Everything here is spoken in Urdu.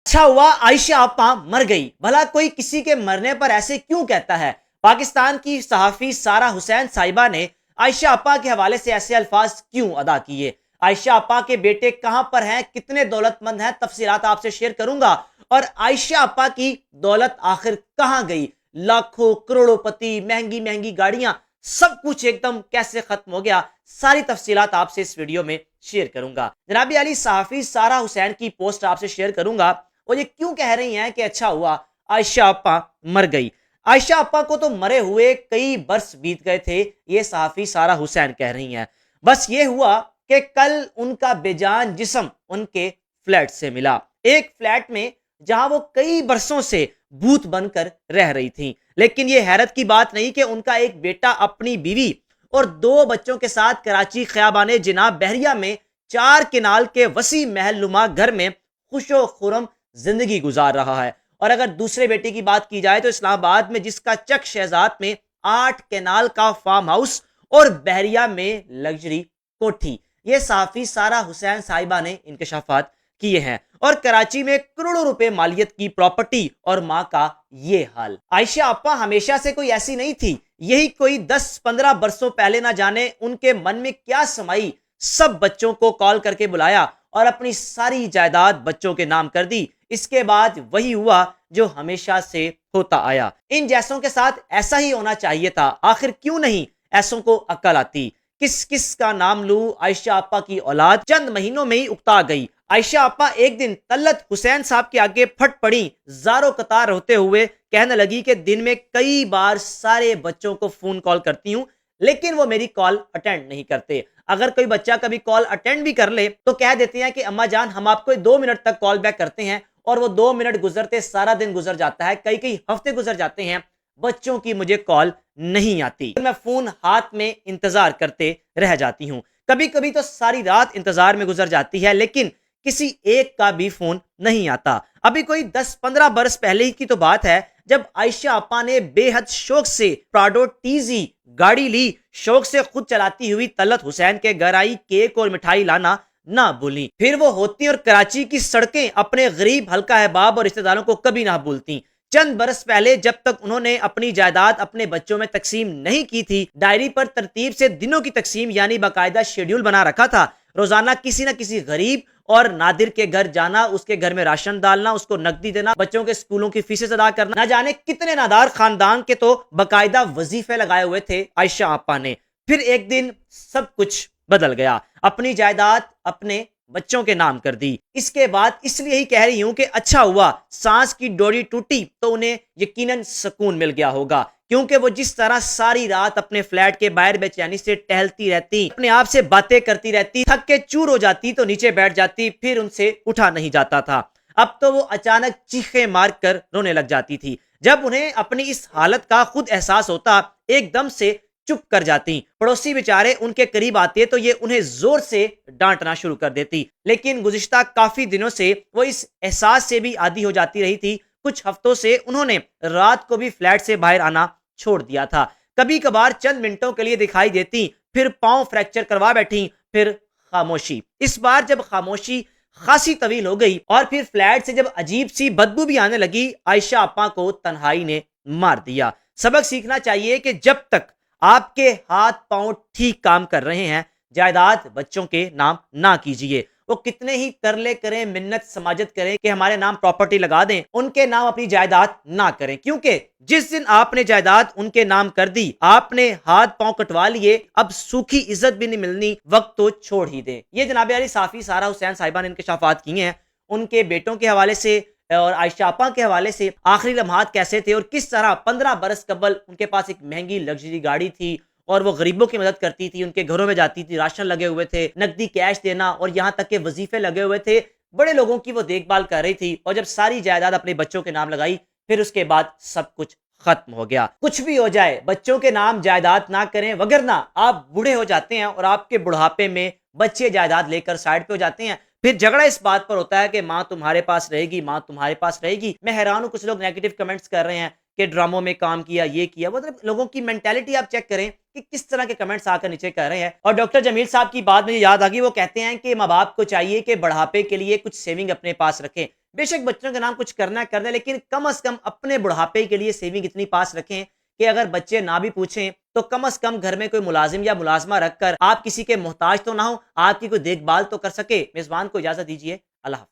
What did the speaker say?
اچھا ہوا عائشہ آپا مر گئی، بھلا کوئی کسی کے مرنے پر ایسے کیوں کہتا ہے؟ پاکستان کی صحافی سارہ حسین صاحبہ نے عائشہ آپا کے حوالے سے ایسے الفاظ کیوں ادا کیے؟ عائشہ آپا کے بیٹے کہاں پر ہیں، کتنے دولت مند ہیں، تفصیلات آپ سے شیئر کروں گا۔ اور عائشہ آپا کی دولت آخر کہاں گئی؟ لاکھوں کروڑوں پتی، مہنگی مہنگی گاڑیاں، سب کچھ ایک دم کیسے ختم ہو گیا؟ ساری تفصیلات آپ سے اس ویڈیو میں شیئر کروں گا۔ جناب علی صحافی سارہ حسین کی پوسٹ آپ سے شیئر کروں گا۔ وہ یہ کیوں کہہ رہی ہیں کہ اچھا ہوا عائشہ آپا مر گئی؟ عائشہ آپا کو تو مرے ہوئے کئی برس بیت گئے تھے، یہ صحافی سارہ حسین کہہ رہی ہیں۔ بس یہ ہوا کہ کل ان کا بے جان جسم ان کے فلیٹ سے ملا، ایک فلیٹ میں جہاں وہ کئی برسوں سے بھوت بن کر رہ رہی تھیں۔ لیکن یہ حیرت کی بات نہیں کہ ان کا ایک بیٹا اپنی بیوی اور 2 بچوں کے ساتھ کراچی خیابان جناب بحریہ میں 4 کنال کے وسیع محل نما گھر میں خوش و خرم زندگی گزار رہا ہے۔ اور اگر دوسرے بیٹے کی بات کی جائے تو اسلام آباد میں جس کا چک شہزاد میں 8 کینال کا فارم ہاؤس اور بحریہ میں لگژری کوٹھی، یہ صحافی سارہ حسین صاحبہ نے انکشافات کیے ہیں۔ اور کراچی میں کروڑوں روپے مالیت کی پراپرٹی اور ماں کا یہ حال۔ عائشہ آپا ہمیشہ سے کوئی ایسی نہیں تھی، یہی کوئی 10-15 برسوں پہلے نہ جانے ان کے من میں کیا سمائی، سب بچوں کو کال کر کے بلایا اور اپنی ساری جائیداد بچوں کے نام کر دی۔ اس کے بعد وہی ہوا جو ہمیشہ سے ہوتا آیا۔ ان جیسوں کے ساتھ ایسا ہی ہونا چاہیے تھا، آخر کیوں نہیں ایسوں کو عقل آتی؟ کس کس کا نام لوں؟ عائشہ آپا کی اولاد چند مہینوں میں ہی اکتا گئی۔ عائشہ آپا ایک دن طلعت حسین صاحب کے آگے پھٹ پڑی، زاروں قطار ہوتے ہوئے کہنے لگی کہ دن میں کئی بار سارے بچوں کو فون کال کرتی ہوں لیکن وہ میری کال اٹینڈ نہیں کرتے۔ اگر کوئی بچہ کبھی کال اٹینڈ بھی کر لے تو کہہ دیتے ہیں کہ اما جان ہم آپ کو 2 منٹ تک کال بیک کرتے ہیں، اور وہ 2 منٹ گزرتے سارا دن گزر جاتا ہے، کئی کئی ہفتے گزر جاتے ہیں، بچوں کی مجھے کال نہیں آتی، میں فون ہاتھ میں انتظار کرتے رہ جاتی ہوں۔ کبھی کبھی تو ساری رات انتظار میں گزر جاتی ہے لیکن کسی ایک کا بھی فون نہیں آتا۔ ابھی کوئی 10-15 برس پہلے ہی کی تو بات ہے جب عائشہ آپا نے بے حد شوق سے پراڈو ٹیزی گاڑی لی، شوق سے خود چلاتی ہوئی طلعت حسین کے گھر آئی، کیک اور مٹھائی لانا نہ بھولی۔ پھر وہ ہوتی اور کراچی کی سڑکیں اپنے غریب حلقہ احباب اور رشتہ داروں کو کبھی نہ بھولتی۔ چند برس پہلے جب تک انہوں نے اپنی جائیداد اپنے بچوں میں تقسیم نہیں کی تھی، ڈائری پر ترتیب سے دنوں کی تقسیم یعنی باقاعدہ شیڈیول بنا رکھا تھا۔ روزانہ کسی نہ کسی غریب اور نادر کے گھر جانا، اس کے گھر میں راشن ڈالنا، اس کو نقدی دینا، بچوں کے اسکولوں کی فیسیں ادا کرنا، نہ جانے کتنے نادار خاندان کے تو باقاعدہ وظیفے لگائے ہوئے تھے عائشہ آپا نے۔ پھر ایک دن سب کچھ بدل گیا، اپنی جائیداد اپنے بچوں کے نام کر دی۔ اس کے بعد اس لیے ہی کہہ رہی ہوں کہ اچھا ہوا سانس کی ڈوری ٹوٹی تو انہیں یقیناً سکون مل گیا ہوگا، کیونکہ وہ جس طرح ساری رات اپنے فلیٹ کے باہر بے چینی سے ٹہلتی رہتی، اپنے آپ سے باتیں کرتی رہتی، تھک کے چور ہو جاتی تو نیچے بیٹھ جاتی، پھر ان سے اٹھا نہیں جاتا تھا۔ اب تو وہ اچانک چیخیں مار کر رونے لگ جاتی تھی۔ جب انہیں اپنی اس حالت کا خود احساس ہوتا ایک دم سے چپ کر جاتی، پڑوسی بیچارے ان کے قریب آتے تو یہ انہیں زور سے ڈانٹنا شروع کر دیتی۔ لیکن گزشتہ کافی دنوں سے وہ اس احساس سے بھی عادی ہو جاتی رہی تھی۔ کچھ ہفتوں سے انہوں نے رات کو بھی فلیٹ سے باہر آنا چھوڑ دیا تھا۔ کبھی کبھار چند منٹوں کے لیے دکھائی دیتی، پھر پاؤں فریکچر کروا بیٹھی، پھر خاموشی۔ اس بار جب خاموشی خاصی طویل ہو گئی اور پھر فلیٹ سے جب عجیب سی بدبو بھی آنے لگی، عائشہ آپا کو تنہائی نے مار دیا۔ سبق سیکھنا چاہیے کہ جب تک آپ کے ہاتھ پاؤں ٹھیک کام کر رہے ہیں، جائیداد بچوں کے نام نہ کیجیے۔ وہ کتنے ہی ترلے کریں، منت سماجت کریں کہ ہمارے نام پراپرٹی لگا دیں، ان کے نام اپنی جائیداد نہ کریں، کیونکہ جس دن آپ نے جائیداد ان کے نام کر دی، آپ نے ہاتھ پاؤں کٹوا لیے، اب سوکھی عزت بھی نہیں ملنی، وقت تو چھوڑ ہی دیں۔ یہ جناب علی صحافی سارہ حسین صاحبہ نے انکشافات کیے ہیں ان کے بیٹوں کے حوالے سے اور عائشہ آپا کے حوالے سے، آخری لمحات کیسے تھے اور کس طرح 15 برس قبل ان کے پاس ایک مہنگی لگژری گاڑی تھی اور وہ غریبوں کی مدد کرتی تھی، ان کے گھروں میں جاتی تھی، راشن لگے ہوئے تھے، نقدی کیش دینا اور یہاں تک کہ وظیفے لگے ہوئے تھے، بڑے لوگوں کی وہ دیکھ بھال کر رہی تھی، اور جب ساری جائیداد اپنے بچوں کے نام لگائی پھر اس کے بعد سب کچھ ختم ہو گیا۔ کچھ بھی ہو جائے بچوں کے نام جائیداد نہ کریں، وگرنہ آپ بوڑھے ہو جاتے ہیں اور آپ کے بڑھاپے میں بچے جائیداد لے کر سائڈ پہ ہو جاتے ہیں، پھر جھگڑا اس بات پر ہوتا ہے کہ ماں تمہارے پاس رہے گی، ماں تمہارے پاس رہے گی۔ میں حیران ہوں کچھ لوگ نیگیٹو کمنٹس کر رہے ہیں کہ ڈراموں میں کام کیا، یہ کیا، مطلب لوگوں کی مینٹیلٹی آپ چیک کریں کہ کس طرح کے کمنٹس آ کر نیچے کر رہے ہیں۔ اور ڈاکٹر جمیل صاحب کی بات مجھے یاد آ گئی، وہ کہتے ہیں کہ ماں باپ کو چاہیے کہ بڑھاپے کے لیے کچھ سیونگ اپنے پاس رکھیں۔ بے شک بچوں کے نام کچھ کرنا ہے لیکن کم از کم اپنے بڑھاپے کے لیے سیونگ اتنی پاس رکھیں کہ اگر بچے نہ بھی پوچھیں تو کم از کم گھر میں کوئی ملازم یا ملازمہ رکھ کر آپ کسی کے محتاج تو نہ ہو، آپ کی کوئی دیکھ بھال تو کر سکے۔ میزبان کو اجازت دیجیے، اللہ حافظ۔